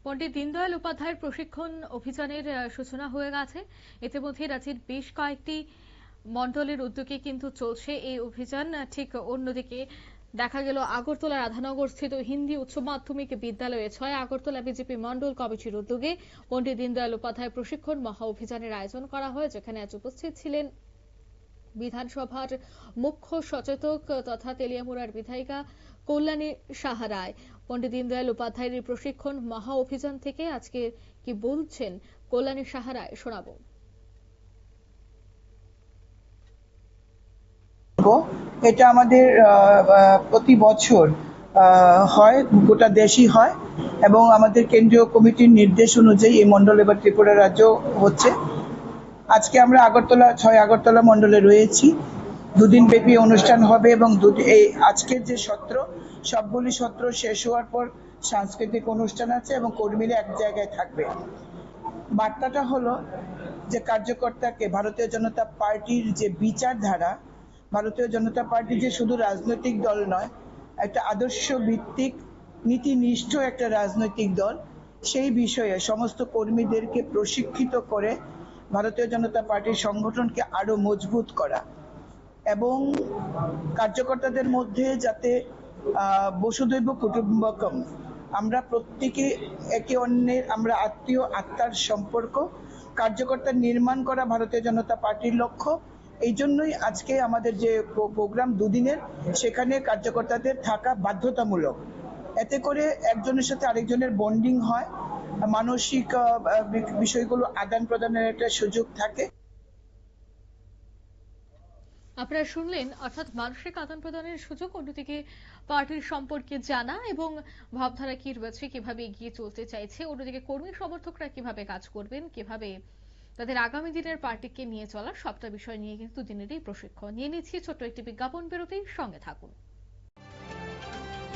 পণ্ডিত দীনদয়াল উপাধ্যায়ের প্রশিক্ষণ অভিযানের সূচনা হয়ে গেছে। ইতিমধ্যে রাজ্যের বেশ কয়েকটি মণ্ডলের উদ্যোগে কিন্তু চলছে এই অভিযান। ঠিক অন্যদিকে দেখা গেল আগরতলা রাধানগর স্থিত হিন্দি উচ্চ মাধ্যমিক বিদ্যালয়ে ৬ আগরতলা বিজেপি মণ্ডল কমিটির উদ্যোগে পণ্ডিত দীনদয়াল উপাধ্যায় প্রশিক্ষণ মহা অভিযানের আয়োজন করা হয়, যেখানে আজ উপস্থিত ছিলেন বিধানসভার মুখ্য সচেতক তথা তেলিয়ামুড়ার বিধায়িকা কল্যাণী সাহা রায়। পণ্ডিত দীনদয়াল উপাধ্যায়ের এই প্রশিক্ষণ মহা অভিযান থেকে আজকে কি বলছেন কল্যাণী সাহা রায়, শোনাবো। এটা আমাদের প্রতি বছর হয়, গোটা দেশই হয় এবং আমাদের কেন্দ্রীয় কমিটির নির্দেশ অনুযায়ী এই মণ্ডল এবার ত্রিপুরা রাজ্য হচ্ছে। আজকে আমরা ৬ আগরতলা মণ্ডলে রয়েছি। দুদিন ব্যাপী অনুষ্ঠান হবে এবং এই আজকের যে সত্র, সবগুলি সত্র শেষ হওয়ার পর সাংস্কৃতিক অনুষ্ঠান আছে এবং কর্মীরা এক জায়গায় থাকবে। বার্তাটা হলো যে কার্যকর্তাকে ভারতীয় জনতা পার্টির যে বিচারধারা, ভারতীয় জনতা পার্টি যে শুধু রাজনৈতিক দল নয়, একটা আদর্শ ভিত্তিক নীতিনিষ্ঠ একটা রাজনৈতিক দল, সেই বিষয়ে সমস্ত কর্মীদেরকে প্রশিক্ষিত করে ভারতীয় জনতা পার্টির সংগঠনকে আরো মজবুত করা এবং কার্যকর্তাদের মধ্যে যাতে বসুধৈব কুটুম্বকম, আমরা প্রত্যেকে একে অন্যের আমরা আত্মীয় আত্মার সম্পর্ক কার্যকর্তা নির্মাণ করা ভারতীয় জনতা পার্টির লক্ষ্য। এই জন্যই আজকে আমাদের যে প্রোগ্রাম দুদিনের, সেখানে কার্যকর্তাদের থাকা বাধ্যতামূলক। এতে করে একজনের সাথে আরেকজনের বন্ডিং হয়, মানসিক বিষয়গুলো আদান প্রদানের একটা সুযোগ থাকে। আপনারা শুনলেন, অর্থাৎ মানসিক আদান প্রদানের সুযোগ, অন্যদিকে পার্টির সম্পর্কে জানা এবং ভাবধারা কি রয়েছে, কিভাবে এগিয়ে চলতে চাইছে, অন্যদিকে কর্মী সমর্থকরা কিভাবে কাজ করবেন, কিভাবে তাদের আগামী দিনের পার্টিকে নিয়ে চলার সবটা বিষয় নিয়ে কিন্তু দিনের এই প্রশিক্ষণ। নিয়ে নিচ্ছি ছোট্ট একটি বিজ্ঞাপন বিরতি, সঙ্গে থাকুন।